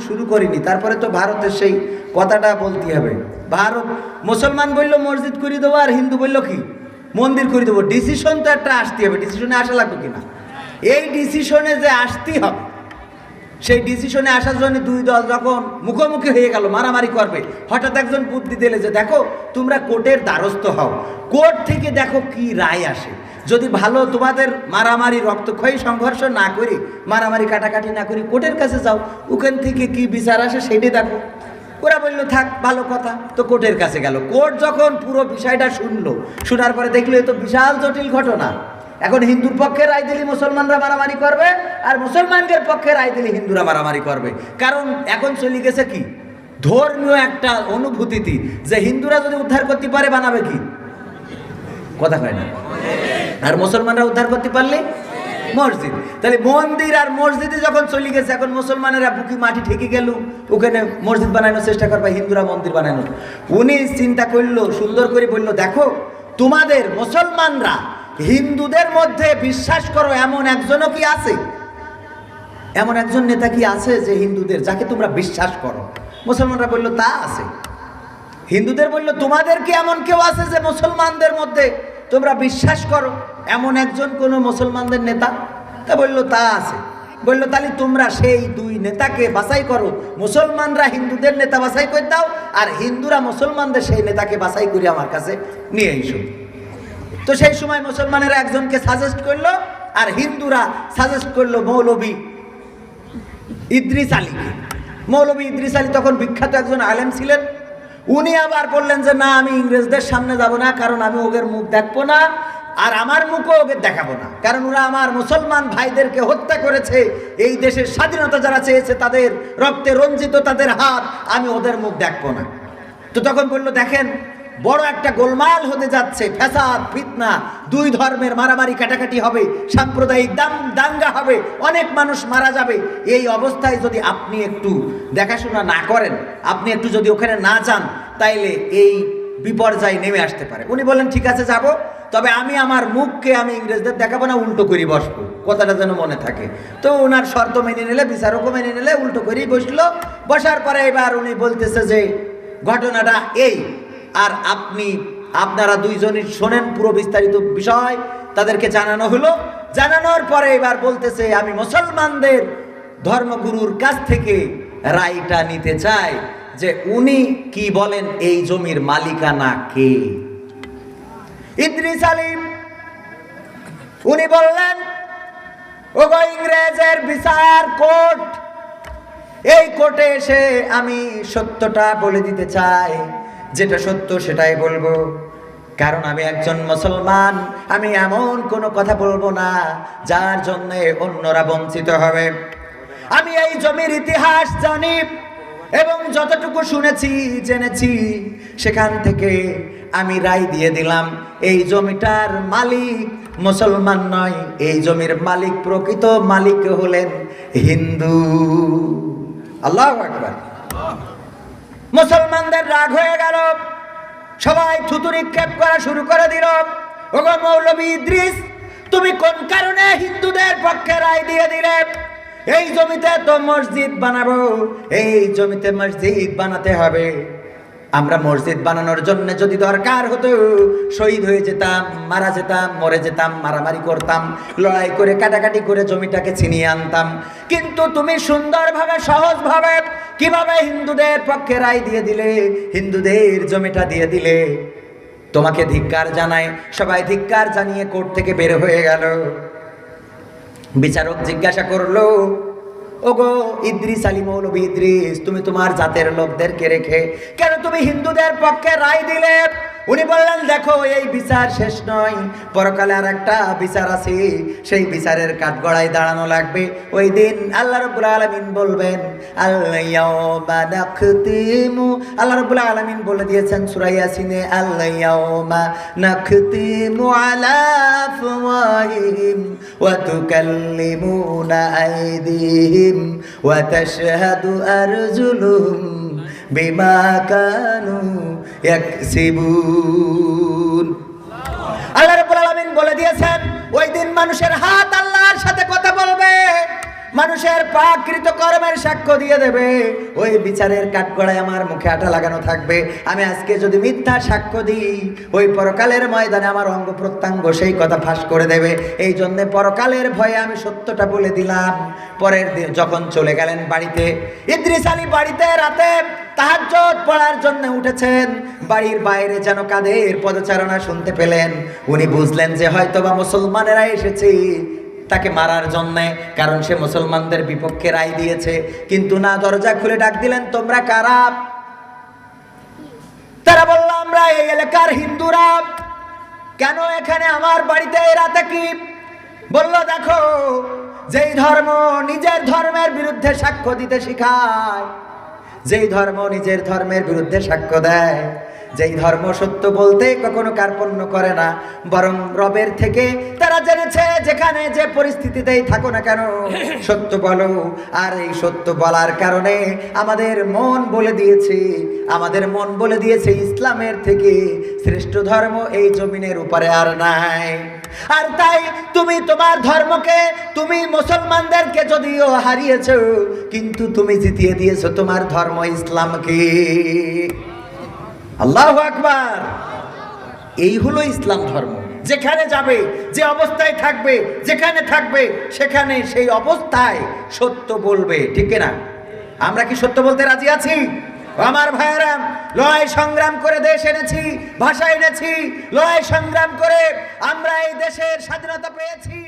শুরু করিনি, তারপরে তো ভারতের সেই কথাটা বলতে হবে। ভারত মুসলমান বলল মসজিদ করে দেবো, আর হিন্দু বলল কি মন্দির করে দেবো। ডিসিশন তো একটা আসতে হবে, ডিসিশনে আসা লাগবে কিনা? এই ডিসিশনে যে আসতেই হবে, সেই ডিসিশনে আসার জন্য দুই দল যখন মুখোমুখি হয়ে গেল, মারামারি করবে, হঠাৎ একজন বুদ্ধি দিলে যে দেখো তোমরা কোর্টের দ্বারস্থ হও, কোর্ট থেকে দেখো কি রায় আসে। যদি ভালো তোমাদের মারামারি রক্তক্ষয়ী সংঘর্ষ না করি, মারামারি কাটাকাটি না করি, কোর্টের কাছে যাও, ওখান থেকে কি বিচার আসে সেটাই দেখো। ওরা বললো থাক ভালো কথা, তো কোর্টের কাছে গেল। কোর্ট যখন পুরো বিষয়টা শুনলো, শোনার পরে দেখলো এ তো বিশাল জটিল ঘটনা। এখন হিন্দুর পক্ষে রায় দিলে মুসলমানরা মারামারি করবে, আর মুসলমানদের পক্ষে রায় দিলে হিন্দুরা মারামারি করবে। কারণ এখন চলে গেছে কি ধর্মীয় একটা অনুভূতিতে, যে হিন্দুরা যদি উদ্ধার করতে পারে বানাবে কি, কথা কয় না, আর মুসলমানরা উদ্ধার করতে পারলে মসজিদ। তাহলে মন্দির আর মসজিদে যখন চলে গেছে, এখন মুসলমানেরা বুকি মাটি ঠেকে গেল, ওখানে মসজিদ বানানোর চেষ্টা করবে, হিন্দুরা মন্দির বানানো। উনি চিন্তা করলো, সুন্দর করে বললো দেখো তোমাদের মুসলমানরা হিন্দুদের মধ্যে বিশ্বাস করো এমন একজনও কি আছে, এমন একজন নেতা কি আছে যে হিন্দুদের, যাকে তোমরা বিশ্বাস করো? মুসলমানরা বললো তা আছে। হিন্দুদের বললো তোমাদের কি এমন কেউ আছে যে মুসলমানদের মধ্যে তোমরা বিশ্বাস করো, এমন একজন কোন মুসলমানদের নেতা? তা বললো তা আছে। বললো তাহলে তোমরা সেই দুই নেতাকে বাছাই করো, মুসলমানরা হিন্দুদের নেতা বাছাই করে দাও, আর হিন্দুরা মুসলমানদের সেই নেতাকে বাছাই করে আমার কাছে নিয়ে এসো। তো সেই সময় মুসলমানেরা একজনকে সাজেস্ট করলো, আর হিন্দুরা সাজেস্ট করলো মৌলভী ইদ্রিস আলীকে। মৌলভী ইদ্রিস আলী তখন বিখ্যাত একজন আলেম ছিলেন। উনি আবার বললেন যে না, আমি ইংরেজদের সামনে যাব না, কারণ আমি ওদের মুখ দেখবো না, আর আমার মুখও ওদের দেখাবো না, কারণ ওরা আমার মুসলমান ভাইদেরকে হত্যা করেছে। এই দেশের স্বাধীনতা যারা চেয়েছে তাদের রক্তে রঞ্জিত তাদের হাত, আমি ওদের মুখ দেখবো না। তো তখন বললো দেখেন বড় একটা গোলমাল হতে যাচ্ছে, ফ্যাসাদ ফিতনা, দুই ধর্মের মারামারি কাটাকাটি হবে, সাম্প্রদায়িক দাঙ্গা হবে, অনেক মানুষ মারা যাবে। এই অবস্থায় যদি আপনি একটু দেখাশোনা না করেন, আপনি একটু যদি ওখানে না যান, তাইলে এই বিপর্যয় নেমে আসতে পারে। উনি বলেন ঠিক আছে যাব, তবে আমি আমার মুখকে আমি ইংরেজদের দেখাবো না, উল্টো করি বসবো, কথাটা যেন মনে থাকে। তো ওনার শর্ত মেনে নিলে, বিচারকও মেনে নিলে, উল্টো করেই বসলো। বসার পরে এবার উনি বলতেছে যে ঘটনাটা এই, আর আপনারা দুইজনই শোনেন পুরো বিস্তারিত বিষয়। তাদেরকে জানানো হলো। জানানোর পরে এবার বলতেছে আমি মুসলমানদের ধর্মগুরুর কাছ থেকে রায়টা নিতে চাই যে উনি কি বলেন, এই জমির মালিকানা কে? ইদ্রিস আলী উনি বললেন ওগো ইংরেজের বিচার কোর্ট, এই কোর্টে এসে আমি সত্যটা বলে দিতে চাই, যেটা সত্য সেটাই বলবো, কারণ আমি একজন মুসলমান। আমি এমন কোনো কথা বলবো না যার জন্য অন্যরা বঞ্চিত হবে। আমি এই জমির ইতিহাস জানি এবং যতটুকু শুনেছি জেনেছি সেখান থেকে আমি রায় দিয়ে দিলাম, এই জমিটার মালিক মুসলমান নয়, এই জমির মালিক প্রকৃত মালিক হলেন হিন্দু। আল্লাহু আকবার। মুসলমানদের রাগ হয়ে গেল, সবাই থুতু নিক্ষেপ করা শুরু করে দিল। ওগো মৌলভী ইদ্রিস, তুমি কোন কারণে হিন্দুদের পক্ষে রায় দিয়ে দিলে? এই জমিতে তো মসজিদ বানাবো, এই জমিতে মসজিদ বানাতে হবে। আমরা মসজিদ বানানোর জন্য যদি দরকার হতো শহীদ হয়ে যেতাম, মারা যেতাম, মরে যেতাম, মারামারি করতাম, লড়াই করে কাটাকাটি করে জমিটাকে ছিনিয়ে আনতাম। কিন্তু তুমি সুন্দরভাবে সহজভাবে কিভাবে হিন্দুদের পক্ষে রায় দিয়ে দিলে, হিন্দুদের জমিটা দিয়ে দিলে। তোমাকে ধিক্কার জানায়। সবাই ধিক্কার জানিয়ে কোর্ট থেকে বের হয়ে গেল। বিচারক জিজ্ঞাসা করলো ওগো ইদ্রিস আলী, মৌলভী ইদ্রিস, তুমি তোমার জাতের লোকদেরকে রেখে কেন তুমি হিন্দুদের পক্ষে রায় দিলে? উনি বললেন দেখো এই বিচার শেষ নয়, পরকালে আর একটা বিচার আছে, সেই বিচারের কাঠগড়ায় দাঁড়ানো লাগবে। ওই দিন আল্লাহ রাব্বুল আলামিন বলবেন আল-ইয়াওমা নাখতিমু, আল্লাহ রাব্বুল আলামিন বলে দিয়েছেন সূরা ইয়াসিনে আল-ইয়াওমা নাখতিমু আলা আফওয়াহিহিম ওয়া তুকাল্লিমুনা আইদিহিম ওয়া তাশহাদু আরজুলুহুম বিমা কানু ইয়াকসিবুন। আল্লাহ রাব্বুল আলামিন বলে দিয়েছেন ওই দিন মানুষের হাত আল্লাহর সাথে কথা বলবে, মানুষের প্রাকৃত কর্মের সাক্ষ্য দিয়ে দেবে। ওই বিচারের কাঠগড়ায় আমার মুখে আটা লাগানো থাকবে। আমি আজকে যদি মিথ্যা সাক্ষ্য দিই, ওই পরকালের ময়দানে আমার অঙ্গ প্রত্যঙ্গ সেই কথা ফাঁস করে দেবে। এই জন্যে পরকালের ভয়ে আমি সত্যটা বলে দিলাম। পরের দিন যখন চলে গেলেন বাড়িতে, ইদ্রিস আলী বাড়িতে রাতে তাহাজ্জুদ পড়ার জন্য উঠেছেন। বাড়ির বাইরে যেন কাদের পদচারণা শুনতে পেলেন। উনি বুঝলেন যে হয়তোবা মুসলমানেরা এসেছে তাকে মারার জন্যে, কারণ সে মুসলমানদের বিপক্ষে রায় দিয়েছে। কিন্তু না, দরজা খুলে ডাক দিলেন, তোমরা কারা? তারা বলল, আমরা এই এলাকার হিন্দুরা। কেন এখানে আমার বাড়িতে রাতে কি? বলল, দেখো, যেই ধর্ম নিজের ধর্মের বিরুদ্ধে সাক্ষ্য দিতে শিখায়, যেই ধর্ম নিজের ধর্মের বিরুদ্ধে সাক্ষ্য দেয়, যেই ধর্ম সত্য বলতে কখনো কার্পণ্য করে না, বরং রবের থেকে তারা জেনেছে যেখানে যে পরিস্থিতিতেই থাকো না কেন সত্য বলো। আর এই সত্য বলার কারণে আমাদের মন বলে দিয়েছে ইসলামের থেকে শ্রেষ্ঠ ধর্ম এই জমিনের উপরে আর নাই। আর তাই তুমি তোমার ধর্মকে, তুমি মুসলমানদেরকে যদিও হারিয়েছো, কিন্তু তুমি জিতিয়ে দিয়েছো তোমার ধর্ম ইসলামকে। আল্লাহু আকবার। এই হলো ইসলাম ধর্ম। যেখানে যাবে, যে অবস্থায় থাকবে, যেখানে থাকবে, সেখানে সেই অবস্থায় সত্য বলবে। ঠিক না? আমরা কি সত্য বলতে রাজি আছি? আমার ভাইয়েরা, লড়াই সংগ্রাম করে দেশ এনেছি, ভাষা এনেছি, লড়াই সংগ্রাম করে আমরা এই দেশের স্বাধীনতা পেয়েছি।